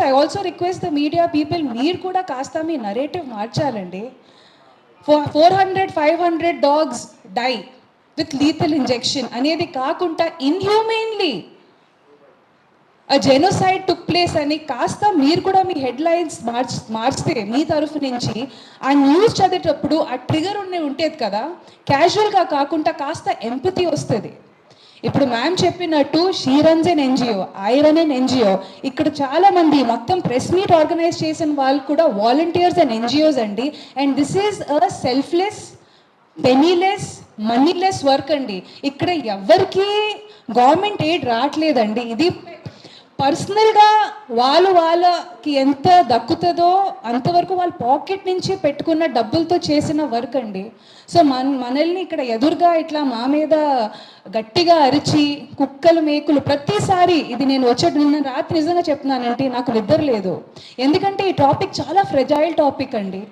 I also request the media people, మీరు కూడా కాస్త మీ నరేటివ్ మార్చాలండి. 400-500 dogs die with lethal injection అనేది కాకుండా ఇన్హ్యూమెన్లీ అ జెనోసైడ్ టుక్ ప్లేస్ అని కాస్త మీరు కూడా మీ హెడ్లైన్స్ మార్చితే మీ తరఫు నుంచి ఆ న్యూస్ చదివేటప్పుడు ఆ ట్రిగర్ ఉండేది కదా, క్యాజువల్గా కాకుండా కాస్త ఎంపతి వస్తుంది. ఇప్పుడు మ్యామ్ చెప్పినట్టు she runs an NGO, I run an NGO. ఇక్కడ చాలా మంది మొత్తం ప్రెస్ మీట్ ఆర్గనైజ్ చేసిన వాళ్ళు కూడా వాలంటీర్స్ అండ్ ఎన్జిఓస్ అండి. And this is a selfless, పెనీలెస్, మనీలెస్ work అండి. ఇక్కడ ఎవరికి గవర్నమెంట్ ఎయిడ్ రావట్లేదండి. ఇది పర్సనల్గా వాళ్ళకి ఎంత దక్కుతుందో అంతవరకు వాళ్ళ పాకెట్ నుంచి పెట్టుకున్న డబ్బులతో చేసిన వర్క్ అండి. సో మనల్ని ఇక్కడ ఎదురుగా ఇట్లా మా మీద గట్టిగా అరిచి కుక్కలు మేకులు ప్రతిసారి, ఇది నేను నిన్న రాత్రి నిజంగా చెప్తున్నానంటే నాకు నిద్ర లేదు. ఎందుకంటే ఈ టాపిక్ చాలా ఫ్రెజైల్ టాపిక్ అండి.